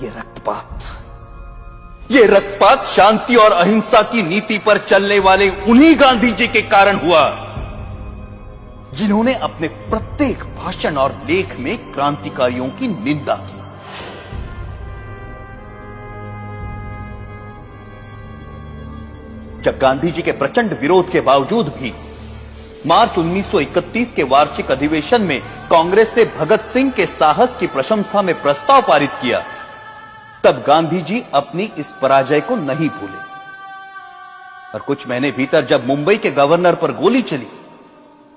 ये रक्तपात शांति और अहिंसा की नीति पर चलने वाले उन्हीं गांधी जी के कारण हुआ जिन्होंने अपने प्रत्येक भाषण और लेख में क्रांतिकारियों की निंदा की। जब गांधी जी के प्रचंड विरोध के बावजूद भी मार्च 1931 के वार्षिक अधिवेशन में कांग्रेस ने भगत सिंह के साहस की प्रशंसा में प्रस्ताव पारित किया, तब गांधी जी अपनी इस पराजय को नहीं भूले और कुछ महीने भीतर जब मुंबई के गवर्नर पर गोली चली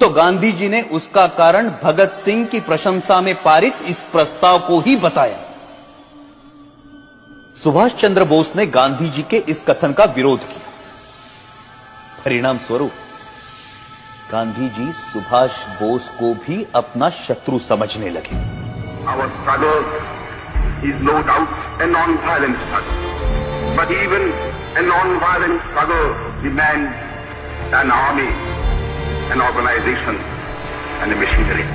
तो गांधी जी ने उसका कारण भगत सिंह की प्रशंसा में पारित इस प्रस्ताव को ही बताया। सुभाष चंद्र बोस ने गांधी जी के इस कथन का विरोध किया। परिणाम स्वरूप गांधी जी सुभाष बोस को भी अपना शत्रु समझने लगे। Our struggle is no doubt a non-violent struggle, but even a non-violent struggle demands an army, an organization, and a machinery.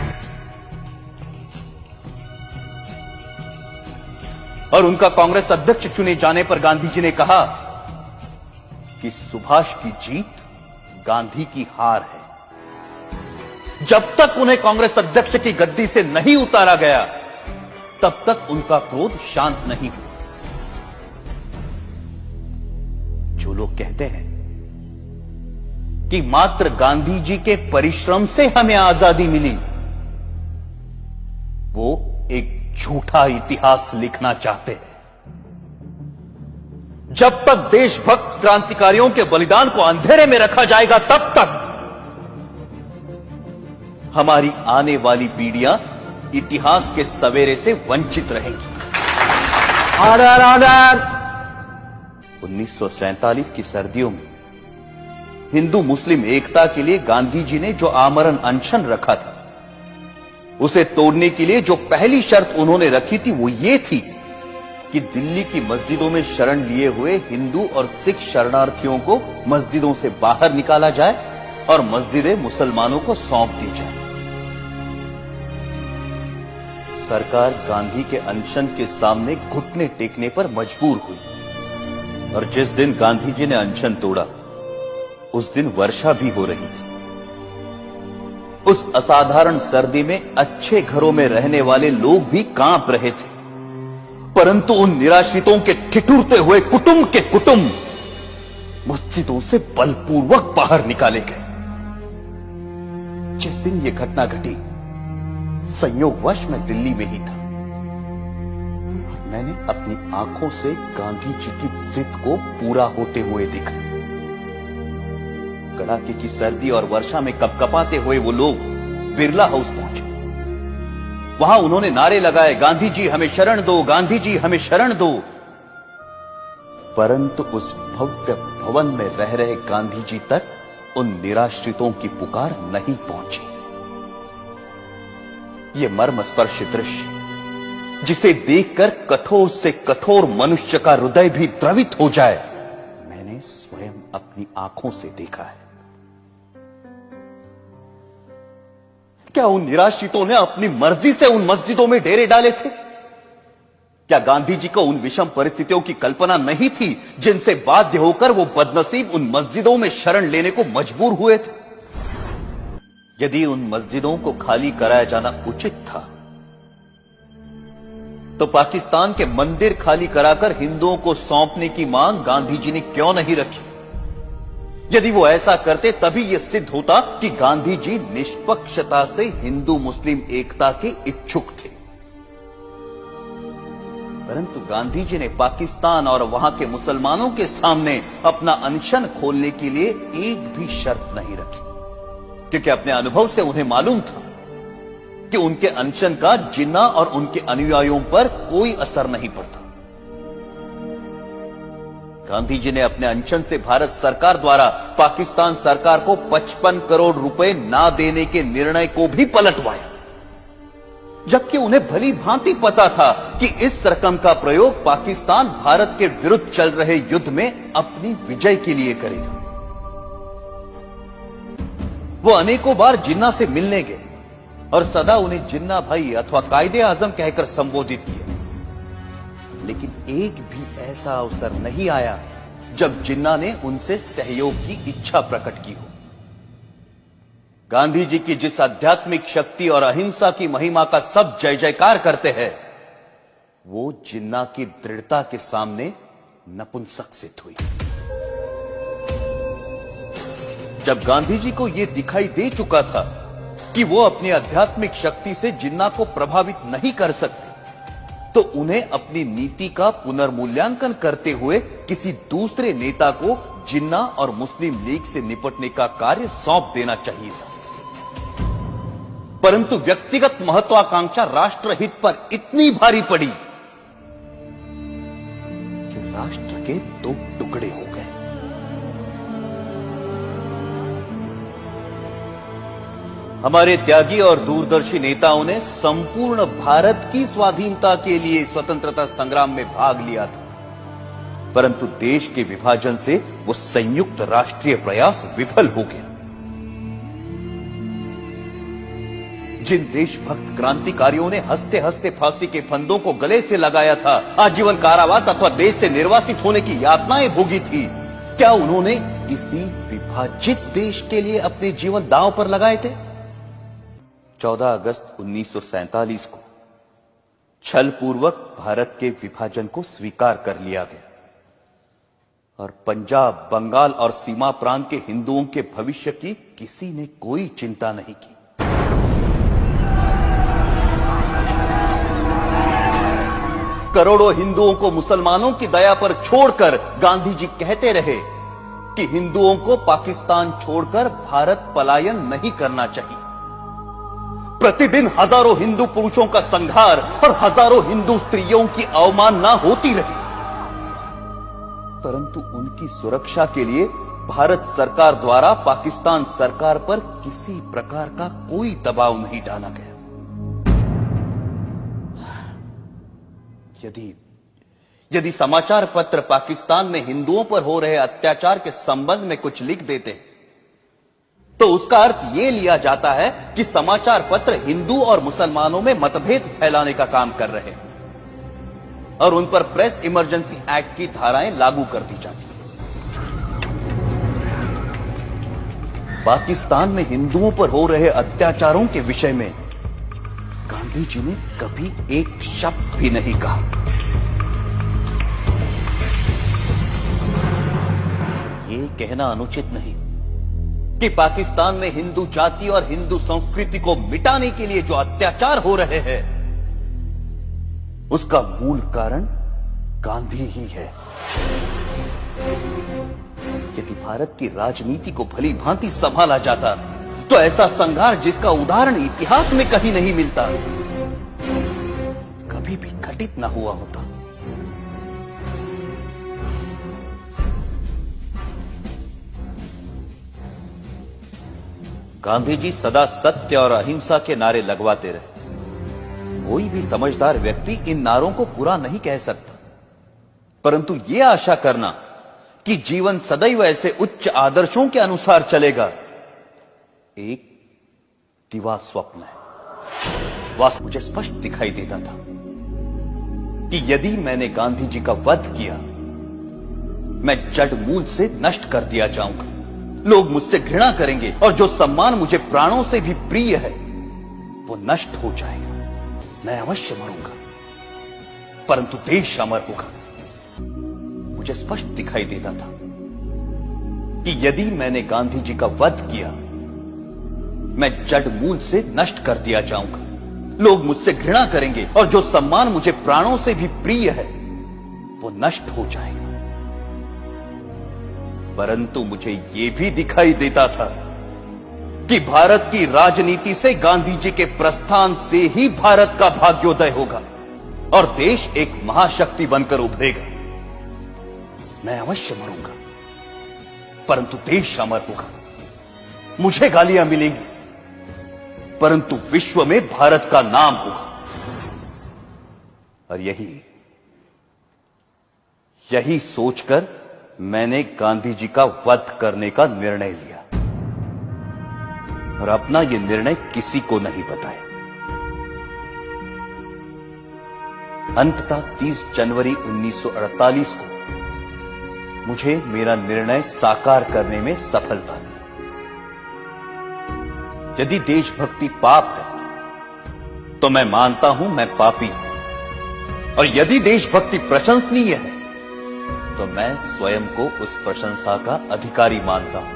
और उनका कांग्रेस अध्यक्ष चुने जाने पर गांधी जी ने कहा कि सुभाष की जीत गांधी की हार है। जब तक उन्हें कांग्रेस अध्यक्ष की गद्दी से नहीं उतारा गया तब तक उनका क्रोध शांत नहीं हुआ। जो लोग कहते हैं कि मात्र गांधी जी के परिश्रम से हमें आजादी मिली, वो एक झूठा इतिहास लिखना चाहते हैं। जब तक देशभक्त क्रांतिकारियों के बलिदान को अंधेरे में रखा जाएगा तब तक हमारी आने वाली पीढ़ियां इतिहास के सवेरे से वंचित रहेंगी। Order order. 1947 की सर्दियों में हिंदू मुस्लिम एकता के लिए गांधी जी ने जो आमरण अनशन रखा था, उसे तोड़ने के लिए जो पहली शर्त उन्होंने रखी थी वो ये थी कि दिल्ली की मस्जिदों में शरण लिए हुए हिंदू और सिख शरणार्थियों को मस्जिदों से बाहर निकाला जाए और मस्जिदें मुसलमानों को सौंप दी जाए। सरकार गांधी के अनशन के सामने घुटने टेकने पर मजबूर हुई और जिस दिन गांधी जी ने अनशन तोड़ा उस दिन वर्षा भी हो रही थी। उस असाधारण सर्दी में अच्छे घरों में रहने वाले लोग भी कांप रहे थे, परंतु उन निराश्रितों के ठिठुरते हुए कुटुंब के कुटुंब मस्जिदों से बलपूर्वक बाहर निकाले गए। जिस दिन यह घटना घटी संयोगवश मैं दिल्ली में ही था। मैंने अपनी आंखों से गांधी जी की जिद को पूरा होते हुए देखा। कड़ाके की सर्दी और वर्षा में कपकपाते हुए वो लोग बिरला हाउस पहुंचे। वहां उन्होंने नारे लगाए, गांधी जी हमें शरण दो, गांधी जी हमें शरण दो। परंतु उस भव्य भवन में रह रहे गांधी जी तक उन निराश्रितों की पुकार नहीं पहुंची। ये मर्मस्पर्शी दृश्य जिसे देखकर कठोर से कठोर मनुष्य का हृदय भी द्रवित हो जाए, मैंने स्वयं अपनी आंखों से देखा है। क्या उन निराश्रितों ने अपनी मर्जी से उन मस्जिदों में डेरे डाले थे? क्या गांधी जी को उन विषम परिस्थितियों की कल्पना नहीं थी जिनसे बाध्य होकर वो बदनसीब उन मस्जिदों में शरण लेने को मजबूर हुए थे? यदि उन मस्जिदों को खाली कराया जाना उचित था तो पाकिस्तान के मंदिर खाली कराकर हिंदुओं को सौंपने की मांग गांधी जी ने क्यों नहीं रखी? यदि वो ऐसा करते तभी यह सिद्ध होता कि गांधी जी निष्पक्षता से हिंदू मुस्लिम एकता के इच्छुक थे। परंतु गांधी जी ने पाकिस्तान और वहां के मुसलमानों के सामने अपना अनशन खोलने के लिए एक भी शर्त नहीं रखी, क्योंकि अपने अनुभव से उन्हें मालूम था कि उनके अनशन का जिन्ना और उनके अनुयायियों पर कोई असर नहीं पड़ता। गांधी जी ने अपने अनशन से भारत सरकार द्वारा पाकिस्तान सरकार को 55 करोड़ रुपए ना देने के निर्णय को भी पलटवाया, जबकि उन्हें भली भांति पता था कि इस रकम का प्रयोग पाकिस्तान भारत के विरुद्ध चल रहे युद्ध में अपनी विजय के लिए करेगा। वो अनेकों बार जिन्ना से मिलने गए और सदा उन्हें जिन्ना भाई अथवा कायदे आजम कहकर संबोधित किया, लेकिन एक भी ऐसा अवसर नहीं आया जब जिन्ना ने उनसे सहयोग की इच्छा प्रकट की हो। गांधी जी की जिस आध्यात्मिक शक्ति और अहिंसा की महिमा का सब जय जयकार करते हैं, वो जिन्ना की दृढ़ता के सामने नपुंसक सिद्ध हुई। जब गांधी जी को यह दिखाई दे चुका था कि वो अपनी आध्यात्मिक शक्ति से जिन्ना को प्रभावित नहीं कर सकते, तो उन्हें अपनी नीति का पुनर्मूल्यांकन करते हुए किसी दूसरे नेता को जिन्ना और मुस्लिम लीग से निपटने का कार्य सौंप देना चाहिए था। परंतु व्यक्तिगत महत्वाकांक्षा राष्ट्रहित पर इतनी भारी पड़ी कि राष्ट्र के दो टुकड़े हो गए। हमारे त्यागी और दूरदर्शी नेताओं ने संपूर्ण भारत की स्वाधीनता के लिए स्वतंत्रता संग्राम में भाग लिया था, परंतु देश के विभाजन से वो संयुक्त राष्ट्रीय प्रयास विफल हो गया। जिन देशभक्त क्रांतिकारियों ने हंसते हंसते फांसी के फंदों को गले से लगाया था, आजीवन कारावास अथवा देश से निर्वासित होने की यातनाएं भोगी थी, क्या उन्होंने इसी विभाजित देश के लिए अपने जीवन दांव पर लगाए थे? 14 अगस्त 1947 को छलपूर्वक भारत के विभाजन को स्वीकार कर लिया गया और पंजाब, बंगाल और सीमा प्रांत के हिंदुओं के भविष्य की किसी ने कोई चिंता नहीं की। करोड़ों हिंदुओं को मुसलमानों की दया पर छोड़कर गांधी जी कहते रहे कि हिंदुओं को पाकिस्तान छोड़कर भारत पलायन नहीं करना चाहिए। प्रतिदिन हजारों हिंदू पुरुषों का संहार और हजारों हिंदू स्त्रियों की अवमानना होती रही, परंतु उनकी सुरक्षा के लिए भारत सरकार द्वारा पाकिस्तान सरकार पर किसी प्रकार का कोई दबाव नहीं डाला गया। यदि समाचार पत्र पाकिस्तान में हिंदुओं पर हो रहे अत्याचार के संबंध में कुछ लिख देते तो उसका अर्थ यह लिया जाता है कि समाचार पत्र हिंदू और मुसलमानों में मतभेद फैलाने का काम कर रहे हैं और उन पर प्रेस इमरजेंसी एक्ट की धाराएं लागू कर दी जाती। पाकिस्तान में हिंदुओं पर हो रहे अत्याचारों के विषय में गांधी जी ने कभी एक शब्द भी नहीं कहा। यह कहना अनुचित नहीं कि पाकिस्तान में हिंदू जाति और हिंदू संस्कृति को मिटाने के लिए जो अत्याचार हो रहे हैं, उसका मूल कारण गांधी ही है। यदि भारत की राजनीति को भली भांति संभाला जाता तो ऐसा संघार जिसका उदाहरण इतिहास में कहीं नहीं मिलता कभी भी घटित न हुआ होता। गांधी जी सदा सत्य और अहिंसा के नारे लगवाते रहे। कोई भी समझदार व्यक्ति इन नारों को बुरा नहीं कह सकता, परंतु यह आशा करना कि जीवन सदैव ऐसे उच्च आदर्शों के अनुसार चलेगा एक दिवा स्वप्न है। वास्तव मुझे स्पष्ट दिखाई देता था कि यदि मैंने गांधी जी का वध किया, मैं जड़ मूल से नष्ट कर दिया जाऊंगा। लोग मुझसे घृणा करेंगे और जो सम्मान मुझे प्राणों से भी प्रिय है वो नष्ट हो जाएगा। मैं अवश्य मरूंगा, परंतु देश अमर होगा। मुझे स्पष्ट दिखाई देता था कि यदि मैंने गांधी जी का वध किया, मैं जड़ मूल से नष्ट कर दिया जाऊंगा। लोग मुझसे घृणा करेंगे और जो सम्मान मुझे प्राणों से भी प्रिय है वो नष्ट हो जाएगा। परंतु मुझे यह भी दिखाई देता था कि भारत की राजनीति से गांधी जी के प्रस्थान से ही भारत का भाग्योदय होगा और देश एक महाशक्ति बनकर उभरेगा। मैं अवश्य मरूंगा, परंतु देश अमर होगा। मुझे गालियां मिलेंगी, परंतु विश्व में भारत का नाम होगा। और यही सोचकर मैंने गांधी जी का वध करने का निर्णय लिया और अपना यह निर्णय किसी को नहीं बताया। अंततः 30 जनवरी 1948 को मुझे मेरा निर्णय साकार करने में सफलता मिली। यदि देशभक्ति पाप है तो मैं मानता हूं मैं पापी हूं, और यदि देशभक्ति प्रशंसनीय है तो मैं स्वयं को उस प्रशंसा का अधिकारी मानता हूं।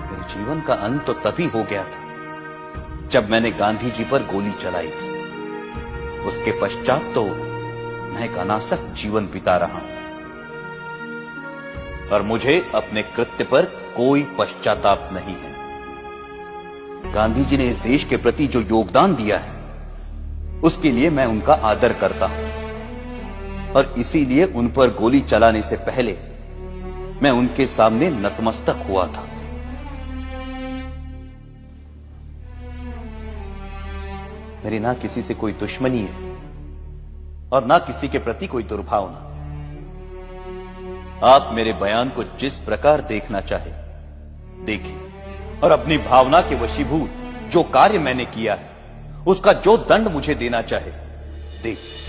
मेरे जीवन का अंत तो तभी हो गया था जब मैंने गांधी जी पर गोली चलाई थी। उसके पश्चात तो मैं एक अनासक जीवन बिता रहा हूं, और मुझे अपने कृत्य पर कोई पश्चाताप नहीं है। गांधी जी ने इस देश के प्रति जो योगदान दिया है उसके लिए मैं उनका आदर करता हूं, और इसीलिए उन पर गोली चलाने से पहले मैं उनके सामने नतमस्तक हुआ था। मेरी ना किसी से कोई दुश्मनी है और ना किसी के प्रति कोई दुर्भावना। आप मेरे बयान को जिस प्रकार देखना चाहे देखिए, और अपनी भावना के वशीभूत जो कार्य मैंने किया है उसका जो दंड मुझे देना चाहे देखिए।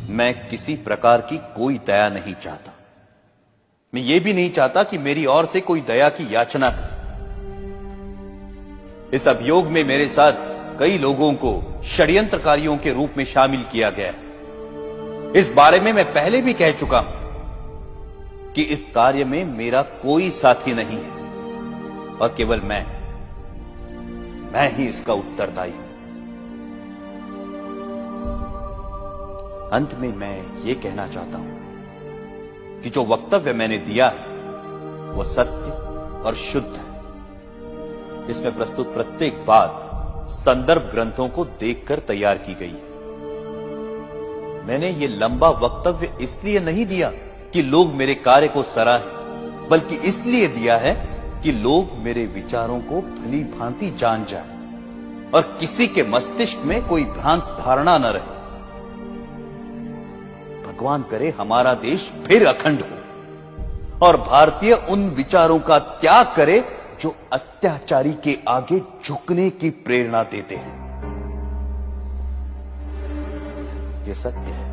मैं किसी प्रकार की कोई दया नहीं चाहता। मैं ये भी नहीं चाहता कि मेरी ओर से कोई दया की याचना करे। इस अभियोग में मेरे साथ कई लोगों को षड्यंत्रकारियों के रूप में शामिल किया गया है। इस बारे में मैं पहले भी कह चुका हूं कि इस कार्य में मेरा कोई साथी नहीं है, और केवल मैं ही इसका उत्तरदायी हूं। अंत में मैं ये कहना चाहता हूं कि जो वक्तव्य मैंने दिया है वो सत्य और शुद्ध है। इसमें प्रस्तुत प्रत्येक बात संदर्भ ग्रंथों को देखकर तैयार की गई है। मैंने ये लंबा वक्तव्य इसलिए नहीं दिया कि लोग मेरे कार्य को सराहें, बल्कि इसलिए दिया है कि लोग मेरे विचारों को भली भांति जान जाएं और किसी के मस्तिष्क में कोई भ्रांत धारणा न रहे। भगवान करे हमारा देश फिर अखंड हो और भारतीय उन विचारों का त्याग करे जो अत्याचारी के आगे झुकने की प्रेरणा देते हैं। यह सत्य है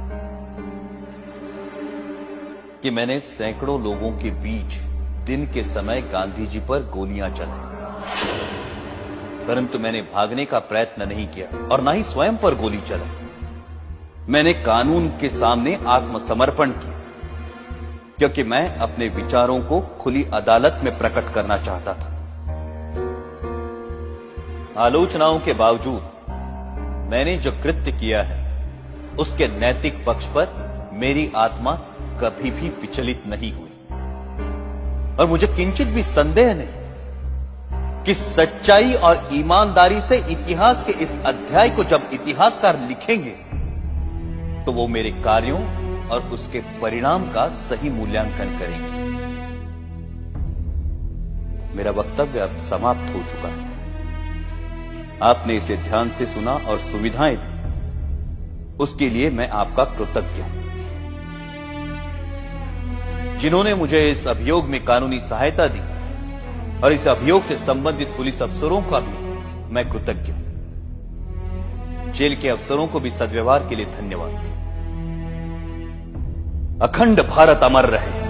कि मैंने सैकड़ों लोगों के बीच दिन के समय गांधी जी पर गोलियां चलाई, परंतु मैंने भागने का प्रयत्न नहीं किया और ना ही स्वयं पर गोली चलाई। मैंने कानून के सामने आत्मसमर्पण किया, क्योंकि मैं अपने विचारों को खुली अदालत में प्रकट करना चाहता था। आलोचनाओं के बावजूद मैंने जो कृत्य किया है उसके नैतिक पक्ष पर मेरी आत्मा कभी भी विचलित नहीं हुई, और मुझे किंचित भी संदेह नहीं कि सच्चाई और ईमानदारी से इतिहास के इस अध्याय को जब इतिहासकार लिखेंगे तो वो मेरे कार्यों और उसके परिणाम का सही मूल्यांकन करेंगे। मेरा वक्तव्य अब समाप्त हो चुका है। आपने इसे ध्यान से सुना और सुविधाएं दी, उसके लिए मैं आपका कृतज्ञ हूं। जिन्होंने मुझे इस अभियोग में कानूनी सहायता दी और इस अभियोग से संबंधित पुलिस अफसरों का भी मैं कृतज्ञ हूं। जेल के अफसरों को भी सद्व्यवहार के लिए धन्यवाद। अखंड भारत अमर रहे।